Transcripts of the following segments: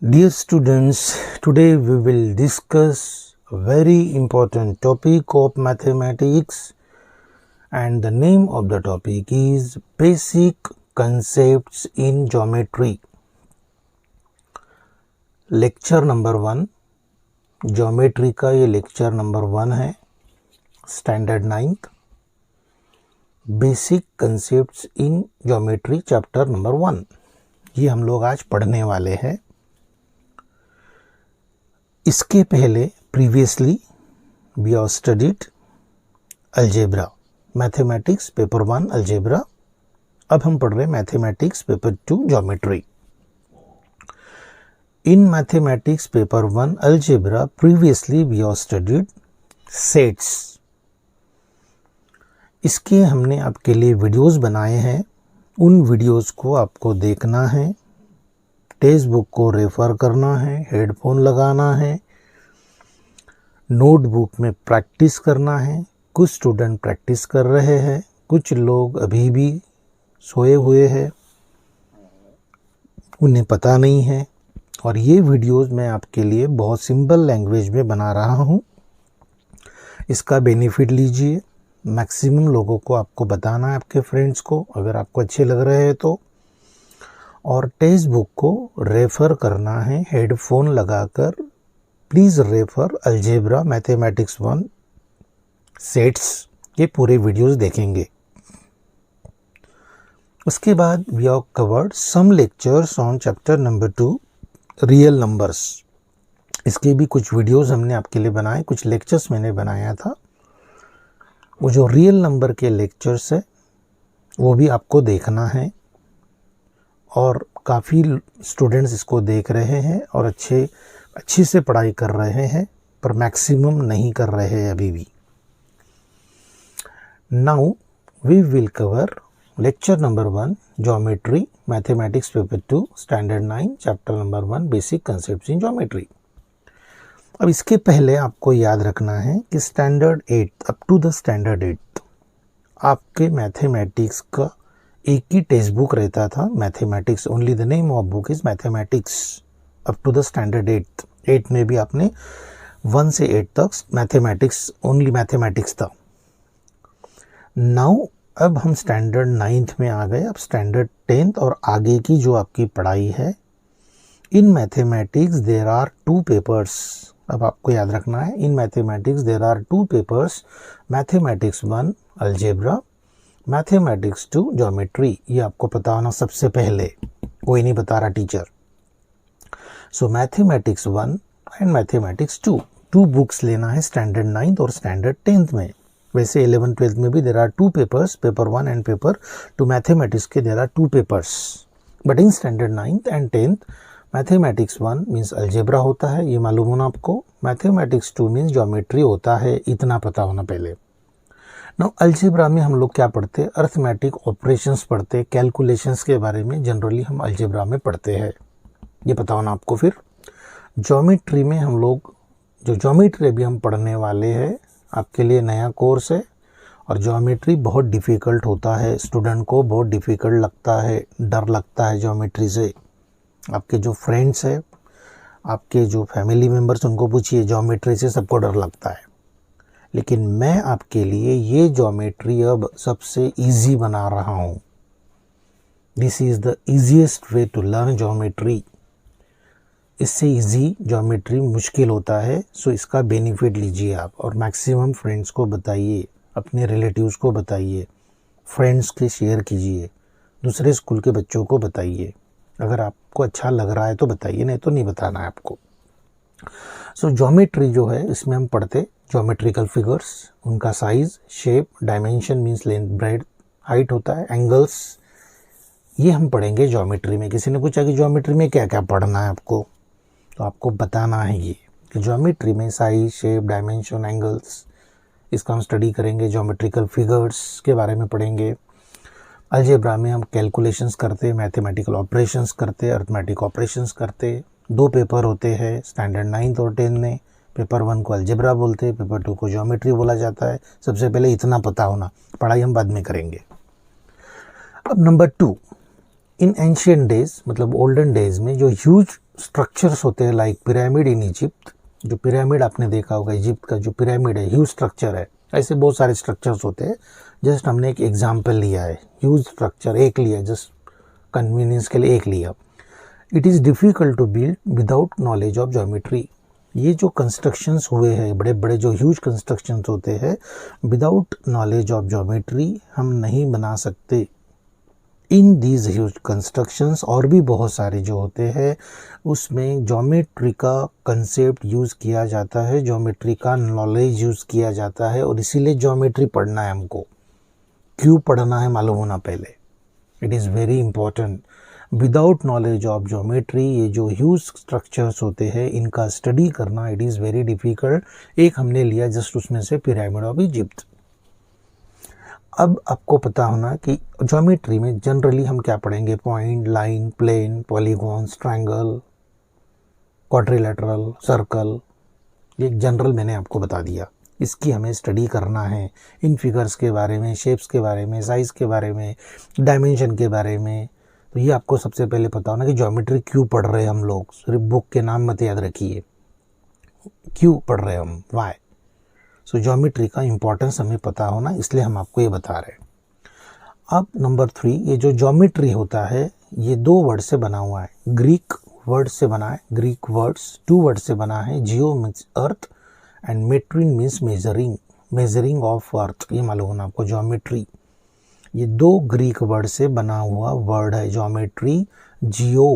Dear students, today we will discuss a very important topic of mathematics, and the name of the topic is Basic Concepts in Geometry. Lecture number 1 geometry का ये lecture number 1 है, standard 9th, basic concepts in geometry chapter number 1। ये हम लोग आज पढ़ने वाले हैं। इसके पहले previously we have studied algebra, mathematics paper 1 algebra. अब हम पढ़ रहे हैं mathematics paper 2 geometry. In mathematics paper 1 algebra previously we have studied sets. इसके हमने आपके लिए वीडियोस बनाए हैं। उन वीडियोस को आपको देखना है, टेक्स्ट बुक को रेफर करना है, हेडफोन लगाना है, नोटबुक में प्रैक्टिस करना है। कुछ स्टूडेंट प्रैक्टिस कर रहे हैं, कुछ लोग अभी भी सोए हुए हैं, उन्हें पता नहीं है। और ये वीडियोस मैं आपके लिए बहुत सिंपल लैंग्वेज में बना रहा हूँ। इसका बेनिफिट लीजिए। मैक्सिमम लोगों को आपको बताना है, आपके फ्रेंड्स को, अगर आपको अच्छे लग रहे हैं तो। और टेक्स्ट बुक को रेफर करना है हेडफोन लगाकर। Please refer algebra mathematics 1 sets के पूरे वीडियोस देखेंगे। उसके बाद we have covered some lectures on chapter number 2 real numbers. इसके भी कुछ वीडियोस हमने आपके लिए बनाए, कुछ लेक्चर्स मैंने बनाया था। वो जो रियल नंबर के लेक्चर्स है वो भी आपको देखना है। और काफ़ी स्टूडेंट्स इसको देख रहे हैं और अच्छी से पढ़ाई कर रहे हैं, पर मैक्सिमम नहीं कर रहे हैं अभी भी। Now we will cover lecture number 1 geometry, mathematics paper 2 standard 9 chapter number 1 basic concepts in geometry. अब इसके पहले आपको याद रखना है कि standard 8 up to the standard 8 आपके मैथमेटिक्स का एक ही टेक्स्ट बुक रहता था, mathematics. Only the name of book is mathematics up to the standard 8 में भी आपने 1 से 8 तक मैथमेटिक्स, ओनली मैथमेटिक्स था। नाउ अब हम स्टैंडर्ड 9th में आ गए। अब स्टैंडर्ड 10th और आगे की जो आपकी पढ़ाई है, in mathematics there are 2 papers. अब आपको याद रखना है, in mathematics there are 2 papers, mathematics 1 algebra, mathematics 2 geometry. ये आपको पता होना सबसे पहले, कोई नहीं बता रहा teacher. So mathematics 1 and mathematics 2 books लेना है स्टैंडर्ड 9th और स्टैंडर्ड 10th में। वैसे 11th 12th में भी there are 2 papers, paper 1 and paper 2 mathematics के there are 2 papers. But in standard 9th and 10th mathematics 1 means algebra होता है, ये मालूम होना आपको। मैथमेटिक्स 2 मीन्स ज्योमेट्री होता है, इतना पता होना पहले। नाउ अलजेब्रा में हम लोग क्या पढ़ते हैं? अर्थमेटिक ऑपरेशंस पढ़ते हैं, कैलकुलेशंस के बारे में जनरली हम अलजेब्रा में पढ़ते हैं, ये पता होना आपको। फिर ज्योमेट्री में हम लोग, जो ज्योमेट्री अभी हम पढ़ने वाले हैं, आपके लिए नया कोर्स है। और ज्योमेट्री बहुत डिफ़िकल्ट होता है, स्टूडेंट को बहुत डिफ़िकल्ट लगता है, डर लगता है ज्योमेट्री से। आपके जो फ्रेंड्स हैं, आपके जो फैमिली मेम्बर्स, उनको पूछिए, ज्योमेट्री से सबको डर लगता है। लेकिन मैं आपके लिए ये ज्योमेट्री अब सबसे इजी बना रहा हूँ। This is the easiest way to learn geometry. इससे इजी ज्योमेट्री मुश्किल होता है, सो इसका बेनिफिट लीजिए आप। और मैक्सिमम फ्रेंड्स को बताइए, अपने रिलेटिव्स को बताइए, फ्रेंड्स के शेयर कीजिए, दूसरे स्कूल के बच्चों को बताइए। अगर आपको अच्छा लग रहा है तो बताइए, नहीं तो नहीं बताना है आपको। सो ज्योमेट्री जो है, इसमें हम पढ़ते ज्योमेट्रिकल फिगर्स, उनका size, shape, dimension means length, breadth, height होता है, एंगल्स, ये हम पढ़ेंगे ज्योमेट्री में। किसी ने पूछा कि ज्योमेट्री में क्या क्या पढ़ना है आपको, तो आपको बताना है ये कि ज्योमेट्री में साइज, शेप, डायमेंशन, एंगल्स, इसका हम स्टडी करेंगे। ज्योमेट्रिकल फिगर्स के बारे में पढ़ेंगे। अलजेब्रा में हम कैलकुलेशंस करते, मैथमेटिकल ऑपरेशंस करते, अर्थमेटिक ऑपरेशंस करते। 2 पेपर होते हैं स्टैंडर्ड 9th और 10th में। पेपर 1 को अलजेब्रा बोलते हैं, पेपर 2 को ज्योमेट्री बोला जाता है। सबसे पहले इतना पता होना, पढ़ाई हम बाद में करेंगे। अब नंबर 2, इन एंशियंट डेज, मतलब ओल्डन डेज में जो ह्यूज स्ट्रक्चर्स होते हैं लाइक पिरामिड इन इजिप्ट, जो पिरामिड आपने देखा होगा इजिप्ट का जो पिरामिड है ह्यूज स्ट्रक्चर है, ऐसे बहुत सारे स्ट्रक्चर्स होते हैं। जस्ट हमने एक एग्जाम्पल लिया है, ह्यूज स्ट्रक्चर एक लिया, जस्ट कन्वीनियंस के लिए एक लिया। It is difficult to build without knowledge of geometry. ये जो कंस्ट्रक्शंस हुए हैं, बड़े बड़े जो ह्यूज कंस्ट्रक्शंस होते हैं, विदाउट नॉलेज ऑफ ज्योमेट्री हम नहीं बना सकते। इन दीज ह्यूज कंस्ट्रक्शंस और भी बहुत सारे जो होते हैं उसमें ज्योमेट्री का कंसेप्ट यूज़ किया जाता है, ज्योमेट्री का नॉलेज यूज़ किया जाता है, और इसीलिए ज्योमेट्री पढ़ना है हमको। क्यों पढ़ना है मालूम होना पहले, it is very important. Without knowledge of geometry ये जो ह्यूज स्ट्रक्चर्स होते हैं इनका स्टडी करना इट इज़ वेरी डिफ़िकल्ट। एक हमने लिया जस्ट उसमें से पिरामिड ऑफ इजिप्ट। अब आपको पता होना कि ज्योमेट्री में जनरली हम क्या पढ़ेंगे, point, line, plane, polygons, triangle, quadrilateral, circle, ये जनरल मैंने आपको बता दिया। इसकी हमें स्टडी करना है, इन फिगर्स के बारे में, शेप्स के बारे में, साइज़ के बारे में, डायमेंशन के बारे में। तो ये आपको सबसे पहले पता होना कि ज्योमेट्री क्यों पढ़ रहे हैं हम लोग। सिर्फ बुक के नाम मत याद रखिए, क्यों पढ़ रहे हैं हम, वाई। सो ज्योमेट्री का इम्पोर्टेंस हमें पता होना, इसलिए हम आपको ये बता रहे हैं। अब नंबर 3, ये जो ज्योमेट्री होता है ये 2 वर्ड से बना हुआ है, ग्रीक वर्ड से बना है, ग्रीक वर्ड्स 2 वर्ड से बना है। Geo means earth and metron means measuring, measuring of earth. ये मालूम होना आपको ज्योमेट्री, ये 2 ग्रीक वर्ड से बना हुआ वर्ड है geometry. Geo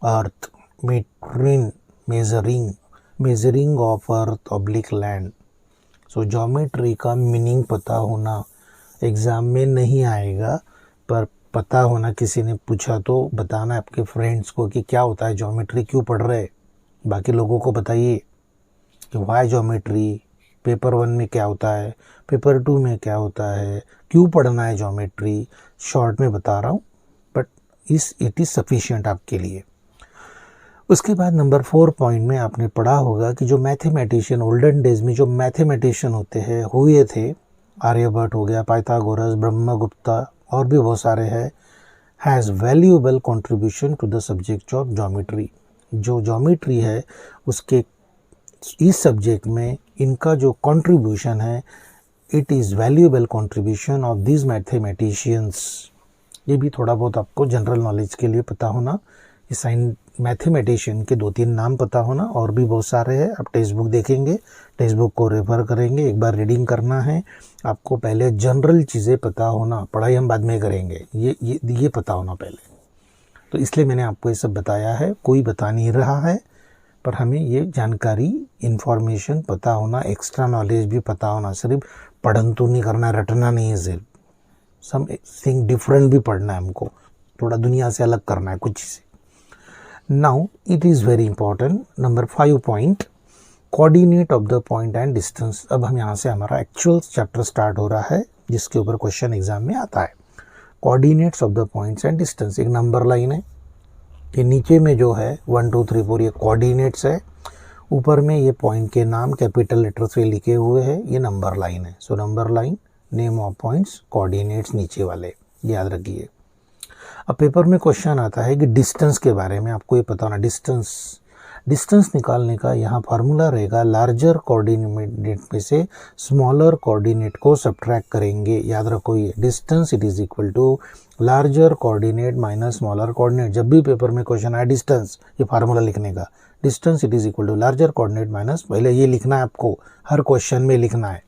earth, metron measuring, measuring of earth oblique land. So geometry का मीनिंग पता होना एग्ज़ाम में नहीं आएगा, पर पता होना, किसी ने पूछा तो बताना आपके फ्रेंड्स को कि क्या होता है ज्योमेट्री, क्यों पढ़ रहे। बाकी लोगों को बताइए कि वाई ज्योमेट्री, पेपर 1 में क्या होता है, पेपर 2 में क्या होता है, क्यों पढ़ना है ज्योमेट्री। शॉर्ट में बता रहा हूँ, बट इट इज़ सफिशिएंट आपके लिए। उसके बाद नंबर 4 पॉइंट में आपने पढ़ा होगा कि जो मैथमेटिशियन ओल्डन डेज में जो मैथमेटिशियन होते हैं हुए थे, आर्यभट्ट हो गया, पाइथागोरस, ब्रह्मगुप्ता और भी बहुत सारे हैं, has valuable contribution to the subject of geometry. जो ज्योमेट्री है उसके इस सब्जेक्ट में इनका जो कंट्रीब्यूशन है, it is valuable contribution of this mathematicians. ये भी थोड़ा बहुत आपको जनरल नॉलेज के लिए पता होना। इस मैथमेटिशियन के 2-3 नाम पता होना, और भी बहुत सारे हैं। आप टेक्स्ट बुक देखेंगे, टेक्स्ट बुक को रेफर करेंगे, एक बार रीडिंग करना है। आपको पहले जनरल चीज़ें पता होना, पढ़ाई हम बाद में करेंगे, ये पता होना पहले। तो इसलिए मैंने आपको ये सब बताया है, कोई बता नहीं रहा है, पर हमें ये जानकारी, इन्फॉर्मेशन पता होना, एक्स्ट्रा नॉलेज भी पता होना। सिर्फ पढ़न तो नहीं करना, रटना नहीं है, सिर्फ समथिंग डिफरेंट भी पढ़ना है हमको, थोड़ा दुनिया से अलग करना है कुछ चीज़ें। Now it is very important, number 5 point, coordinate of the point and distance. अब हम यहाँ से हमारा एक्चुअल चैप्टर स्टार्ट हो रहा है, जिसके ऊपर क्वेश्चन एग्जाम में आता है। Coordinates of the points and distance, एक नंबर लाइन है, ये नीचे में जो है 1 2 3 4 ये कोऑर्डिनेट्स है, ऊपर में ये पॉइंट के नाम कैपिटल लेटर से लिखे हुए हैं, ये नंबर लाइन है। So number line, name of points, coordinates नीचे वाले, याद रखिए। अब पेपर में क्वेश्चन आता है कि डिस्टेंस के बारे में आपको ये पता होना। डिस्टेंस निकालने का यहाँ फार्मूला रहेगा, लार्जर कोऑर्डिनेट में से स्मॉलर कोऑर्डिनेट को सब्ट्रैक्ट करेंगे। याद रखो ये distance it is equal to larger coordinate minus smaller coordinate. जब भी पेपर में क्वेश्चन आए डिस्टेंस, ये फार्मूला लिखने का, distance it is equal to larger coordinate minus, पहले ये लिखना है आपको, हर क्वेश्चन में लिखना है,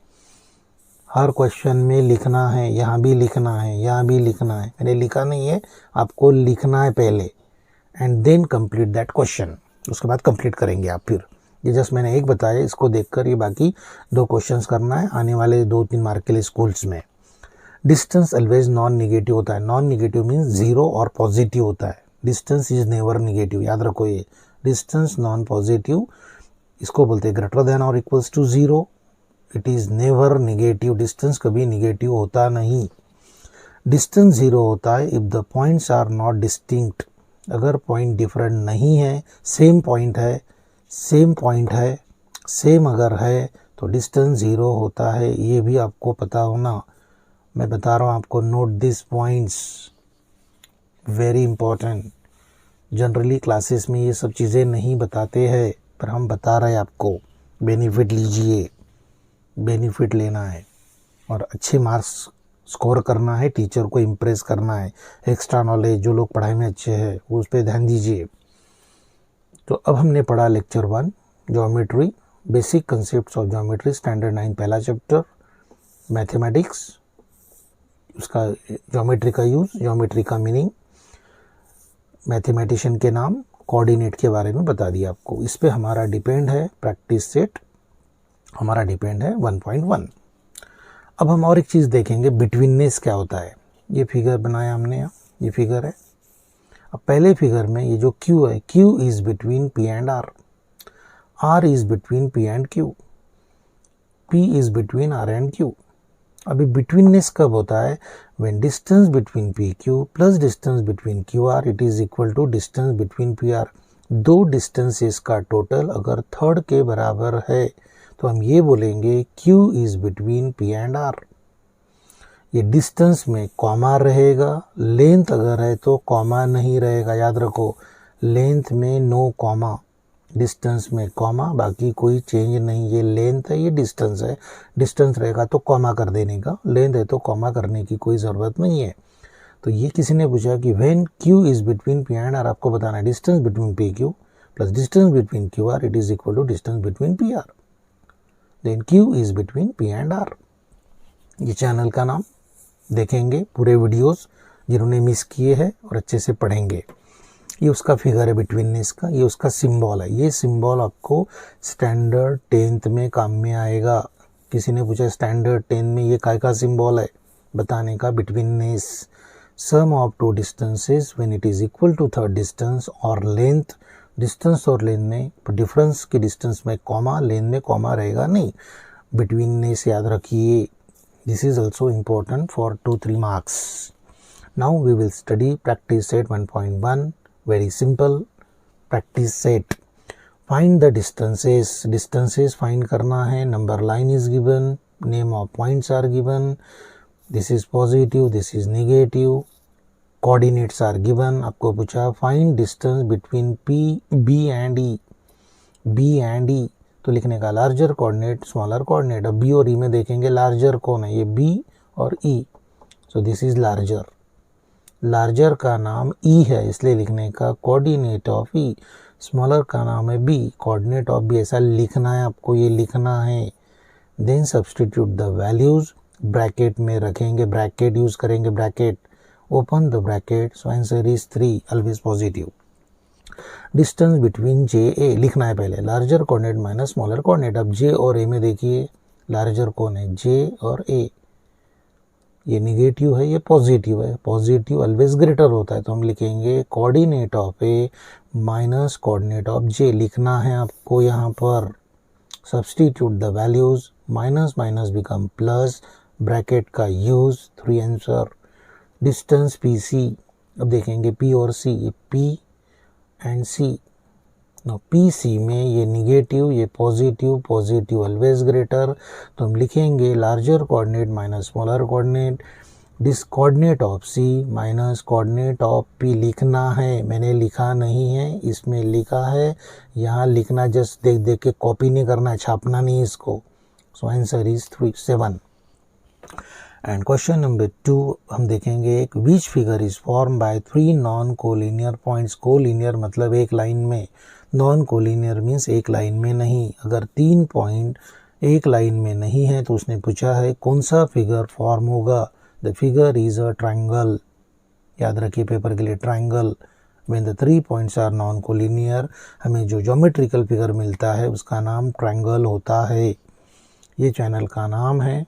हर क्वेश्चन में लिखना है, यहाँ भी लिखना है, यहाँ भी लिखना है। मैंने लिखा नहीं है, आपको लिखना है पहले, and then complete that question. उसके बाद कंप्लीट करेंगे आप। फिर ये जस्ट मैंने एक बताया, इसको देखकर ये बाकी 2 क्वेश्चंस करना है आने वाले 2-3 मार्क के लिए स्कूल्स में। डिस्टेंस ऑलवेज नॉन निगेटिव होता है। नॉन निगेटिव मीन्स 0 और पॉजिटिव होता है। डिस्टेंस इज नेवर निगेटिव, याद रखो ये। डिस्टेंस नॉन पॉजिटिव, इसको बोलते हैं ग्रेटर देन और equals to 0। It is never negative, distance कभी निगेटिव होता नहीं। डिस्टेंस 0 होता है if the points are not distinct, अगर पॉइंट डिफरेंट नहीं है, सेम पॉइंट है, सेम अगर है तो डिस्टेंस 0 होता है। ये भी आपको पता होना, मैं बता रहा हूँ आपको, note this points, very important. Generally classes में ये सब चीज़ें नहीं बताते हैं, पर हम बता रहे हैं आपको। बेनिफिट लीजिए, बेनिफिट लेना है और अच्छे मार्क्स स्कोर करना है, टीचर को इम्प्रेस करना है। एक्स्ट्रा नॉलेज, जो लोग पढ़ाई में अच्छे हैं वो उस पर ध्यान दीजिए। तो अब हमने पढ़ा lecture 1 geometry, basic concepts of geometry, standard 9 पहला चैप्टर मैथमेटिक्स, उसका ज्योमेट्री का यूज़, ज्योमेट्री का मीनिंग, मैथमेटिशियन के नाम, कोऑर्डिनेट के बारे में बता दिया आपको। इस पे हमारा डिपेंड है प्रैक्टिस सेट, हमारा डिपेंड है 1.1। अब हम और एक चीज़ देखेंगे, बिटवीननेस क्या होता है। ये फिगर बनाया हमने यहाँ, ये फिगर है। अब पहले फिगर में ये जो Q है, Q is between P and R, R is between P and Q, P is between R and Q। अभी बिटवीननेस कब होता है? When distance between PQ plus distance between QR it is equal to distance between PR। दो distances का total अगर third के बराबर है तो हम ये बोलेंगे Q is between P and R। ये डिस्टेंस में कॉमा रहेगा, लेंथ अगर है तो कॉमा नहीं रहेगा, याद रखो। लेंथ में नो कॉमा, डिस्टेंस में कॉमा, बाकी कोई चेंज नहीं। ये लेंथ है, ये डिस्टेंस है। डिस्टेंस रहेगा तो कॉमा कर देने का, लेंथ है तो कॉमा करने की कोई ज़रूरत नहीं है। तो ये किसी ने पूछा कि when Q is between P and R, आपको बताना है distance between PQ plus distance between QR it is equal to distance between PR। Then Q is between P and R। ये चैनल का नाम देखेंगे, पूरे वीडियोस जिन्होंने मिस किए हैं और अच्छे से पढ़ेंगे। ये उसका फिगर है बिटवीननेस का, ये उसका सिंबल है। ये सिंबल आपको स्टैंडर्ड 10th में काम में आएगा। किसी ने पूछा स्टैंडर्ड 10 में ये काय का सिंबल है, बताने का betweenness. Sum of two distances when it is equal to third distance और लेंथ। डिस्टेंस और लेंथ में डिफरेंस की डिस्टेंस में कॉमा, लेंथ में कॉमा रहेगा नहीं। बिटवीननेस याद रखिए। This is also important for 2-3 marks. Now we will study practice set 1.1. Very simple practice set. Find the distances. Distances find करना है. Number line is given. Name of points are given. This is positive. This is negative. Coordinates are given. आपको पूछा find distance between P, B and E. B and E तो लिखने का larger coordinate, smaller coordinate. अब B और ई में देखेंगे larger कौन है, ये बी और E. So this is larger. Larger का नाम ई है इसलिए लिखने का कोऑर्डिनेट ऑफ ई। स्मॉलर का नाम है बी, कोऑर्डिनेट ऑफ बी। ऐसा लिखना है आपको, ये लिखना है। Then substitute the values, bracket में रखेंगे, ब्रैकेट यूज करेंगे, bracket, open the bracket. So answer is 3, always positive. Distance between J A लिखना है पहले, larger coordinate minus smaller coordinate. अब जे और ए में देखिए लार्जर कौन है, जे और ए। ये निगेटिव है, ये पॉजिटिव है। पॉजिटिव ऑलवेज ग्रेटर होता है तो हम लिखेंगे coordinate of A minus coordinate of J. लिखना है आपको यहाँ पर। Substitute the values, minus minus become plus, bracket का use, 3 answer. Distance P C, अब देखेंगे पी और सी, ये P and C. No P C में ये निगेटिव, ये पॉजिटिव, पॉजिटिव ऑलवेज ग्रेटर तो हम लिखेंगे larger coordinate minus smaller coordinate. This coordinate of C minus coordinate of P लिखना है। मैंने लिखा नहीं है, इसमें लिखा है। यहाँ लिखना जस्ट देख देख के कॉपी नहीं करना है, छापना नहीं इसको। सो answer is 7। And question number 2 हम देखेंगे एक, which figure is form by 3 non collinear points. Collinear मतलब एक लाइन में, नॉन कोलिनियर मीन्स एक लाइन में नहीं। अगर 3 पॉइंट एक लाइन में नहीं है तो उसने पूछा है कौन सा फिगर फॉर्म होगा। The figure is a triangle. याद रखिए पेपर के लिए, triangle. When the 3 points are non collinear, हमें जो ज्योमेट्रिकल फिगर मिलता है उसका नाम ट्रायंगल होता है। ये चैनल का नाम है,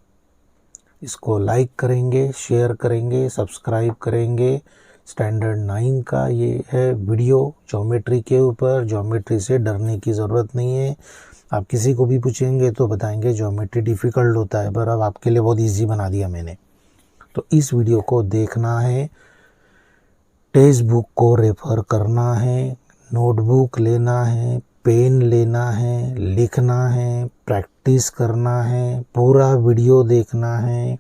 इसको लाइक करेंगे, शेयर करेंगे, सब्सक्राइब करेंगे। स्टैंडर्ड 9 का ये है वीडियो ज्योमेट्री के ऊपर। ज्योमेट्री से डरने की ज़रूरत नहीं है। आप किसी को भी पूछेंगे तो बताएंगे ज्योमेट्री डिफ़िकल्ट होता है, पर अब आपके लिए बहुत इजी बना दिया मैंने। तो इस वीडियो को देखना है, टेक्स्ट बुक को रेफर करना है, नोटबुक लेना है, पेन लेना है, लिखना है, प्रैक्टिस करना है, पूरा वीडियो देखना है।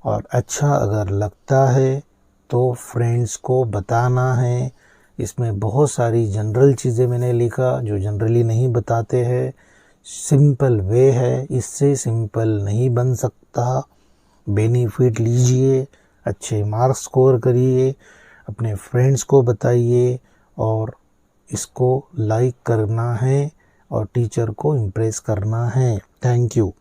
और अच्छा अगर लगता है तो फ्रेंड्स को बताना है। इसमें बहुत सारी जनरल चीज़ें मैंने लिखा जो जनरली नहीं बताते हैं। सिंपल वे है, इससे सिंपल नहीं बन सकता। बेनिफिट लीजिए, अच्छे मार्क्स स्कोर करिए, अपने फ्रेंड्स को बताइए और इसको लाइक करना है और टीचर को इम्प्रेस करना है। Thank you.